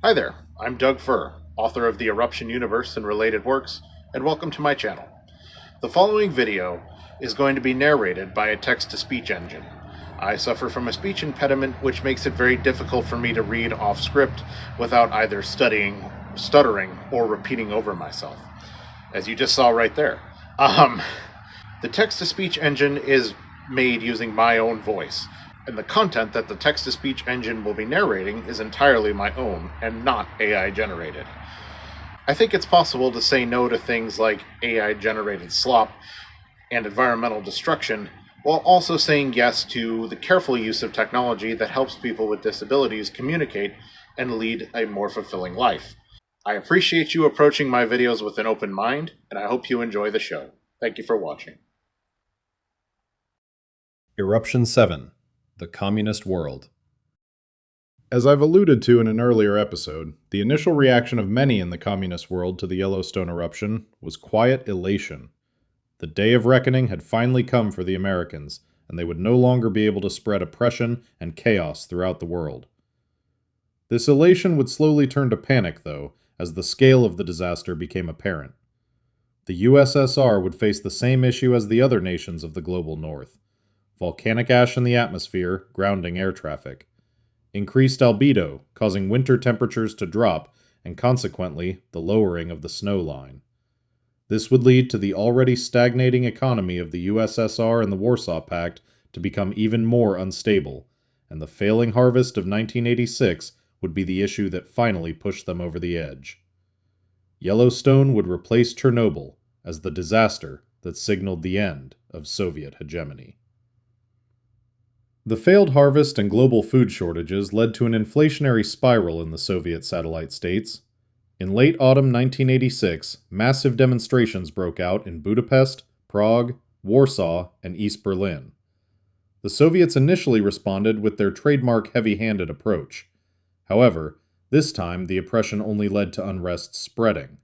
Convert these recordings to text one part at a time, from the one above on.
Hi there, I'm Doug Furr, author of the Eruption universe and related works, and welcome to my channel. The following video is going to be narrated by a text-to-speech engine. I suffer from a speech impediment which makes it very difficult for me to read off script without either stuttering, or repeating over myself, as you just saw right there. The text-to-speech engine is made using my own voice, and the content that the text-to-speech engine will be narrating is entirely my own and not AI generated. I think it's possible to say no to things like AI generated slop and environmental destruction while also saying yes to the careful use of technology that helps people with disabilities communicate and lead a more fulfilling life. I appreciate you approaching my videos with an open mind, and I hope you enjoy the show. Thank you for watching. Eruption 7 – The Communist World. As I've alluded to in an earlier episode, the initial reaction of many in the communist world to the Yellowstone eruption was quiet elation. The day of reckoning had finally come for the Americans, and they would no longer be able to spread oppression and chaos throughout the world. This elation would slowly turn to panic, though, as the scale of the disaster became apparent. The USSR would face the same issue as the other nations of the global north: volcanic ash in the atmosphere, grounding air traffic; increased albedo, causing winter temperatures to drop, and consequently, the lowering of the snow line. This would lead to the already stagnating economy of the USSR and the Warsaw Pact to become even more unstable, and the failing harvest of 1986 would be the issue that finally pushed them over the edge. Yellowstone would replace Chernobyl as the disaster that signaled the end of Soviet hegemony. The failed harvest and global food shortages led to an inflationary spiral in the Soviet satellite states. In late autumn 1986, massive demonstrations broke out in Budapest, Prague, Warsaw, and East Berlin. The Soviets initially responded with their trademark heavy-handed approach. However, this time the oppression only led to unrest spreading.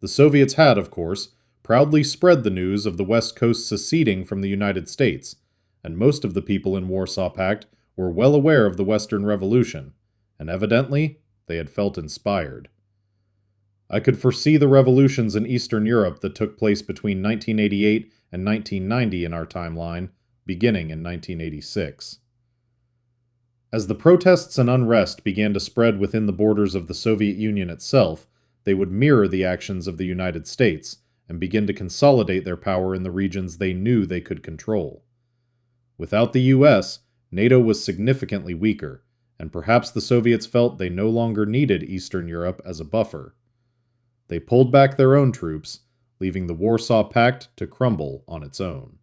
The Soviets had, of course, proudly spread the news of the West Coast seceding from the United States, and most of the people in Warsaw Pact were well aware of the Western Revolution, and evidently, they had felt inspired. I could foresee the revolutions in Eastern Europe that took place between 1988 and 1990 in our timeline, beginning in 1986. As the protests and unrest began to spread within the borders of the Soviet Union itself, they would mirror the actions of the United States and begin to consolidate their power in the regions they knew they could control. Without the US, NATO was significantly weaker, and perhaps the Soviets felt they no longer needed Eastern Europe as a buffer. They pulled back their own troops, leaving the Warsaw Pact to crumble on its own.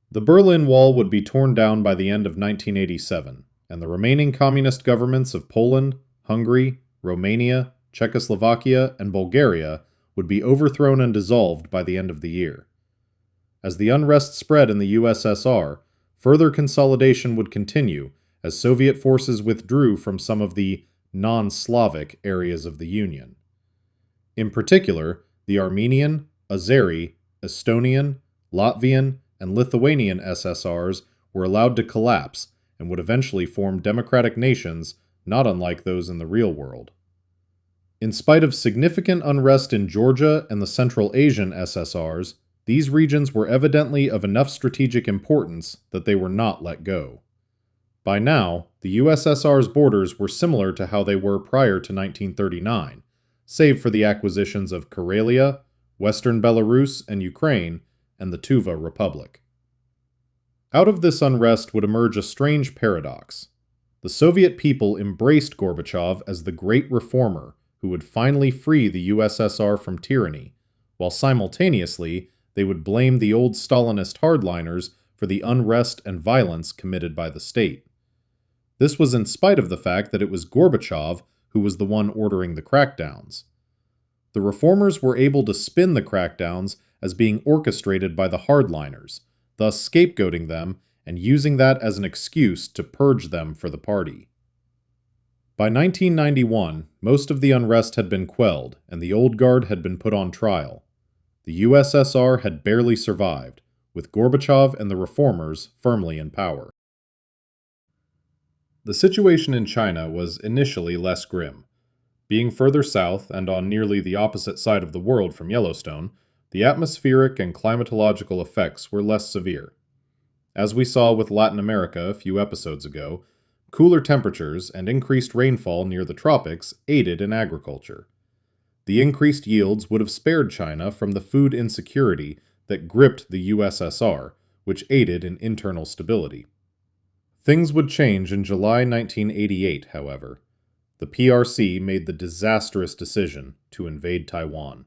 The Berlin Wall would be torn down by the end of 1987, and the remaining communist governments of Poland, Hungary, Romania, Czechoslovakia, and Bulgaria would be overthrown and dissolved by the end of the year. As the unrest spread in the USSR, further consolidation would continue as Soviet forces withdrew from some of the non-Slavic areas of the Union. In particular, the Armenian, Azeri, Estonian, Latvian, and Lithuanian SSRs were allowed to collapse and would eventually form democratic nations not unlike those in the real world. In spite of significant unrest in Georgia and the Central Asian SSRs, these regions were evidently of enough strategic importance that they were not let go. By now, the USSR's borders were similar to how they were prior to 1939, save for the acquisitions of Karelia, Western Belarus and Ukraine, and the Tuva Republic. Out of this unrest would emerge a strange paradox. The Soviet people embraced Gorbachev as the great reformer who would finally free the USSR from tyranny, while simultaneously they would blame the old Stalinist hardliners for the unrest and violence committed by the state. This was in spite of the fact that it was Gorbachev who was the one ordering the crackdowns. The reformers were able to spin the crackdowns as being orchestrated by the hardliners, thus scapegoating them and using that as an excuse to purge them for the party. By 1991, most of the unrest had been quelled and the old guard had been put on trial. The USSR had barely survived, with Gorbachev and the reformers firmly in power. The situation in China was initially less grim. Being further south and on nearly the opposite side of the world from Yellowstone, the atmospheric and climatological effects were less severe. As we saw with Latin America a few episodes ago, cooler temperatures and increased rainfall near the tropics aided in agriculture. The increased yields would have spared China from the food insecurity that gripped the USSR, which aided in internal stability. Things would change in July 1988, however. The PRC made the disastrous decision to invade Taiwan.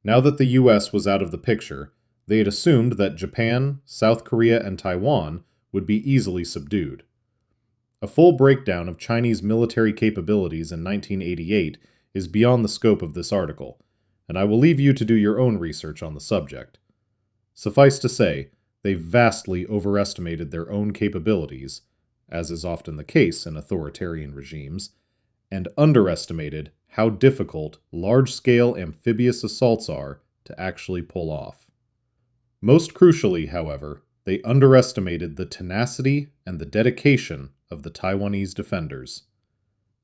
Now that the US was out of the picture, they had assumed that Japan, South Korea, and Taiwan would be easily subdued. A full breakdown of Chinese military capabilities in 1988 is beyond the scope of this article, and I will leave you to do your own research on the subject. Suffice to say, they vastly overestimated their own capabilities, as is often the case in authoritarian regimes, and underestimated how difficult large-scale amphibious assaults are to actually pull off. Most crucially, however, they underestimated the tenacity and the dedication of the Taiwanese defenders.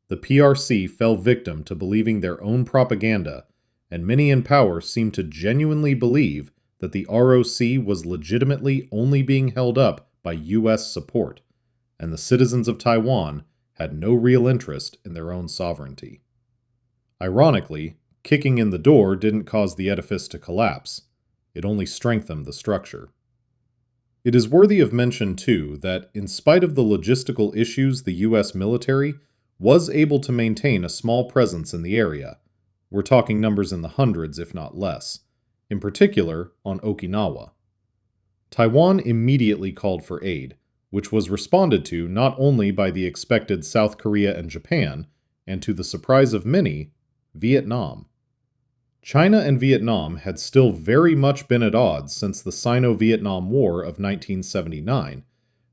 The PRC fell victim to believing their own propaganda, and many in power seemed to genuinely believe that the ROC was legitimately only being held up by US support, and the citizens of Taiwan had no real interest in their own sovereignty. Ironically, kicking in the door didn't cause the edifice to collapse. It only strengthened the structure. It is worthy of mention, too, that in spite of the logistical issues, the US military was able to maintain a small presence in the area. We're talking numbers in the hundreds, if not less, in particular on Okinawa. Taiwan immediately called for aid, which was responded to not only by the expected South Korea and Japan, and to the surprise of many, Vietnam. China and Vietnam had still very much been at odds since the Sino-Vietnam War of 1979.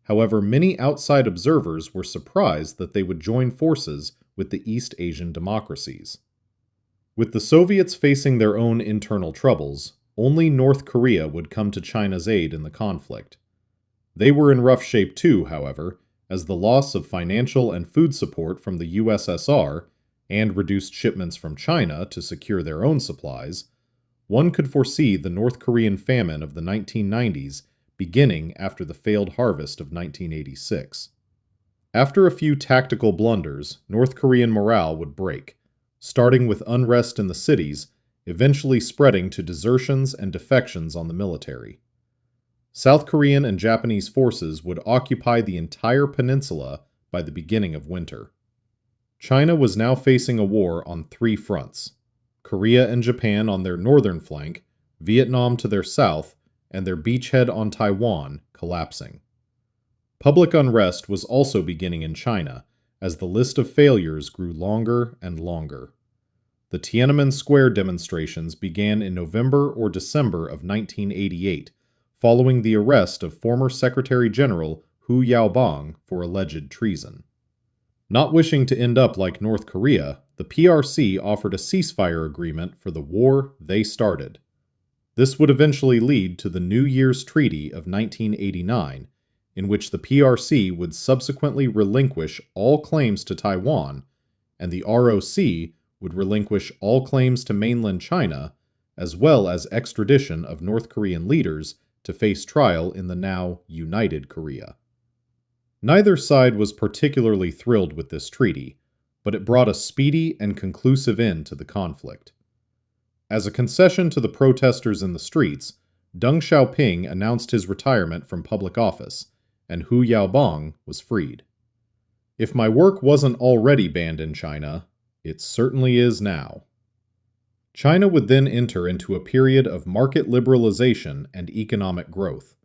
However, many outside observers were surprised that they would join forces with the East Asian democracies. With the Soviets facing their own internal troubles, only North Korea would come to China's aid in the conflict. They were in rough shape too, however, as the loss of financial and food support from the USSR and reduced shipments from China to secure their own supplies, one could foresee the North Korean famine of the 1990s beginning after the failed harvest of 1986. After a few tactical blunders, North Korean morale would break, starting with unrest in the cities, eventually spreading to desertions and defections on the military. South Korean and Japanese forces would occupy the entire peninsula by the beginning of winter. China was now facing a war on three fronts: Korea and Japan on their northern flank, Vietnam to their south, and their beachhead on Taiwan collapsing. Public unrest was also beginning in China, as the list of failures grew longer and longer. The Tiananmen Square demonstrations began in November or December of 1988, following the arrest of former Secretary General Hu Yaobang for alleged treason. Not wishing to end up like North Korea, the PRC offered a ceasefire agreement for the war they started. This would eventually lead to the New Year's Treaty of 1989, in which the PRC would subsequently relinquish all claims to Taiwan, and the ROC would relinquish all claims to mainland China, as well as extradition of North Korean leaders to face trial in the now united Korea. Neither side was particularly thrilled with this treaty, but it brought a speedy and conclusive end to the conflict. As a concession to the protesters in the streets, Deng Xiaoping announced his retirement from public office, and Hu Yaobang was freed. If my work wasn't already banned in China, it certainly is now. China would then enter into a period of market liberalization and economic growth.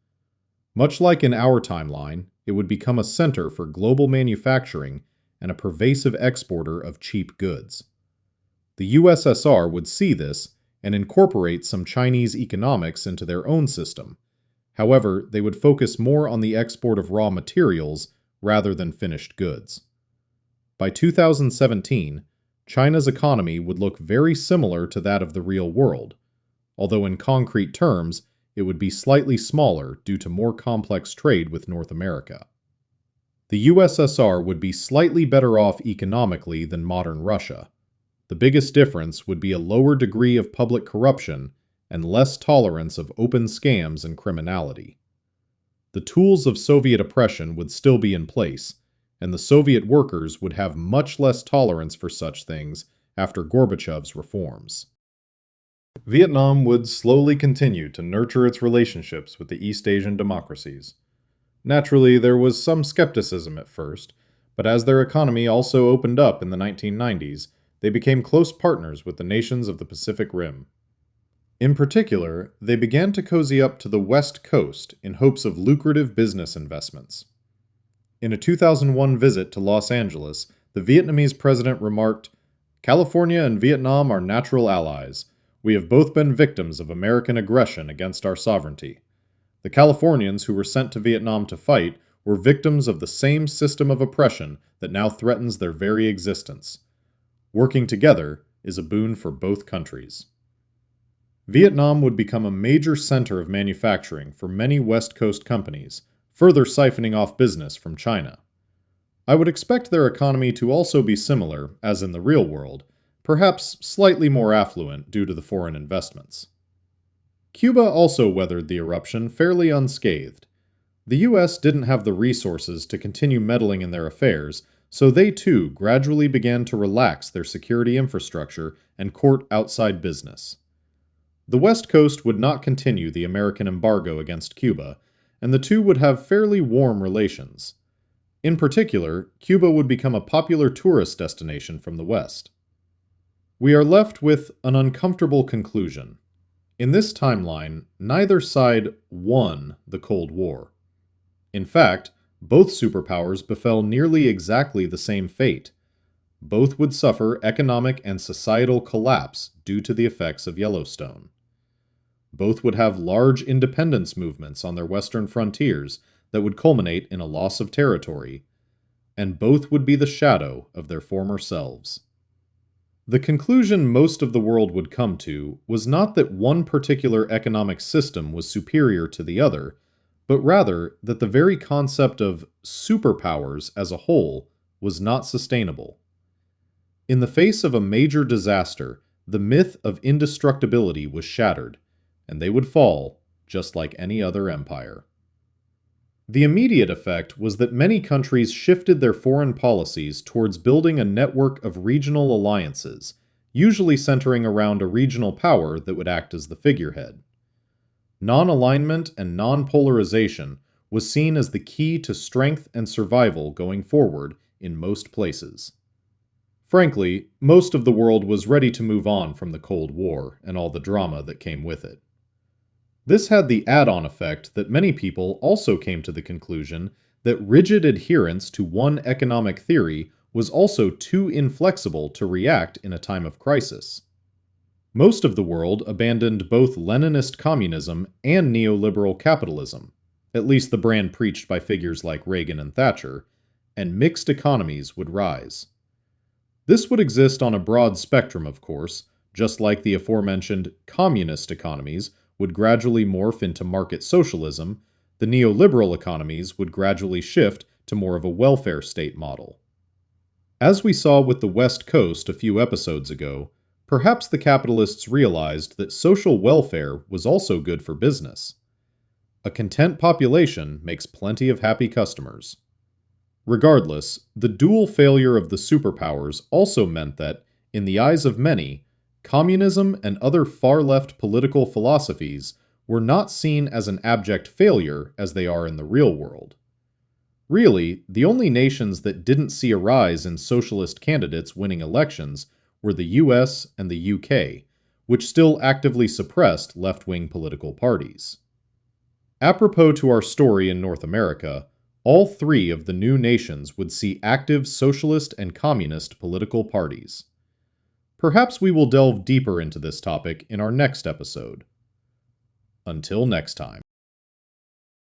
Much like in our timeline, it would become a center for global manufacturing and a pervasive exporter of cheap goods. The USSR would see this and incorporate some Chinese economics into their own system. However, they would focus more on the export of raw materials rather than finished goods. By 2017, China's economy would look very similar to that of the real world, although in concrete terms, it would be slightly smaller due to more complex trade with North America. The USSR would be slightly better off economically than modern Russia. The biggest difference would be a lower degree of public corruption and less tolerance of open scams and criminality. The tools of Soviet oppression would still be in place, and the Soviet workers would have much less tolerance for such things after Gorbachev's reforms. Vietnam would slowly continue to nurture its relationships with the East Asian democracies. Naturally, there was some skepticism at first, but as their economy also opened up in the 1990s, they became close partners with the nations of the Pacific Rim. In particular, they began to cozy up to the West Coast in hopes of lucrative business investments. In a 2001 visit to Los Angeles, the Vietnamese president remarked, "California and Vietnam are natural allies. We have both been victims of American aggression against our sovereignty. The Californians who were sent to Vietnam to fight were victims of the same system of oppression that now threatens their very existence. Working together is a boon for both countries." Vietnam would become a major center of manufacturing for many West Coast companies, further siphoning off business from China. I would expect their economy to also be similar, as in the real world, perhaps slightly more affluent due to the foreign investments. Cuba also weathered the eruption fairly unscathed. The US didn't have the resources to continue meddling in their affairs, so they too gradually began to relax their security infrastructure and court outside business. The West Coast would not continue the American embargo against Cuba, and the two would have fairly warm relations. In particular, Cuba would become a popular tourist destination from the West. We are left with an uncomfortable conclusion. In this timeline, neither side won the Cold War. In fact, both superpowers befell nearly exactly the same fate. Both would suffer economic and societal collapse due to the effects of Yellowstone. Both would have large independence movements on their western frontiers that would culminate in a loss of territory, and both would be the shadow of their former selves. The conclusion most of the world would come to was not that one particular economic system was superior to the other, but rather that the very concept of superpowers as a whole was not sustainable. In the face of a major disaster, the myth of indestructibility was shattered, and they would fall just like any other empire. The immediate effect was that many countries shifted their foreign policies towards building a network of regional alliances, usually centering around a regional power that would act as the figurehead. Non-alignment and non-polarization was seen as the key to strength and survival going forward in most places. Frankly, most of the world was ready to move on from the Cold War and all the drama that came with it. This had the add-on effect that many people also came to the conclusion that rigid adherence to one economic theory was also too inflexible to react in a time of crisis. Most of the world abandoned both Leninist communism and neoliberal capitalism, at least the brand preached by figures like Reagan and Thatcher, and mixed economies would rise. This would exist on a broad spectrum, of course, just like the aforementioned communist economies would gradually morph into market socialism, the neoliberal economies would gradually shift to more of a welfare state model. As we saw with the West Coast a few episodes ago, perhaps the capitalists realized that social welfare was also good for business. A content population makes plenty of happy customers. Regardless, the dual failure of the superpowers also meant that, in the eyes of many, communism and other far-left political philosophies were not seen as an abject failure as they are in the real world. Really, the only nations that didn't see a rise in socialist candidates winning elections were the US and the UK, which still actively suppressed left-wing political parties. Apropos to our story in North America, all three of the new nations would see active socialist and communist political parties. Perhaps we will delve deeper into this topic in our next episode. Until next time.